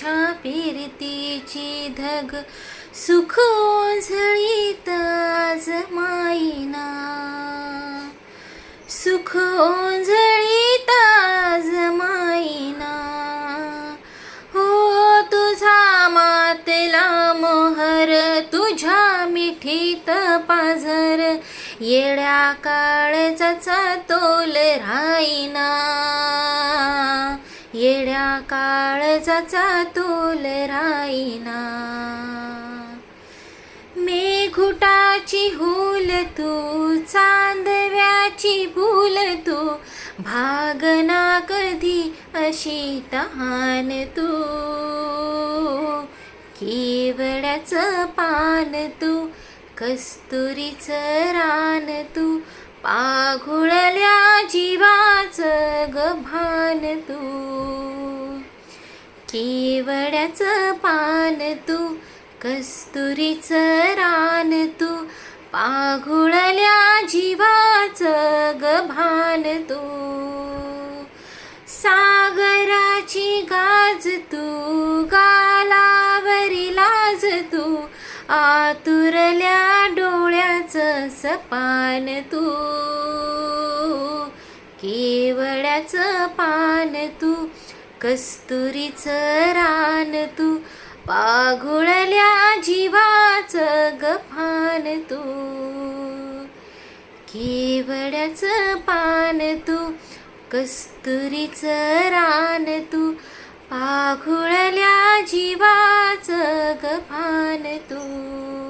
तुझ्या फिरतीची धग सुख ओंजळीत आज माईना, सुख ओंजळीत आज माईना. हो तुझा मातेला मोहर, तुझ्या मिठीत पाझर, येड्या काळजाचा तोल राहीना, येड्या काळजाचा तोल राहीना. मेघुटाची हुल तू, चांदव्याची भूल तू, भागना कधी अशी तहान तू. केवड्याचं पान तू, कस्तुरीचं रान तू, पाघुळल्या जीवाचं गभान तू. केवड्याचं पान तू, कस्तुरीचं रान तू, पाघुळल्या जीवाचं गभान तू. सागराची गाज तू, गालावरी लाज तू, आतुरल्या डोळ्याचं सपान तू. केवड्याचं पान तू, कस्तुरीचं रान तू, पाघुळल्या जीवाचं गभान तू. केवड्याचं पान तू, कस्तुरीचं रान तू, पाघुळल्या जीवाचं गभान तू.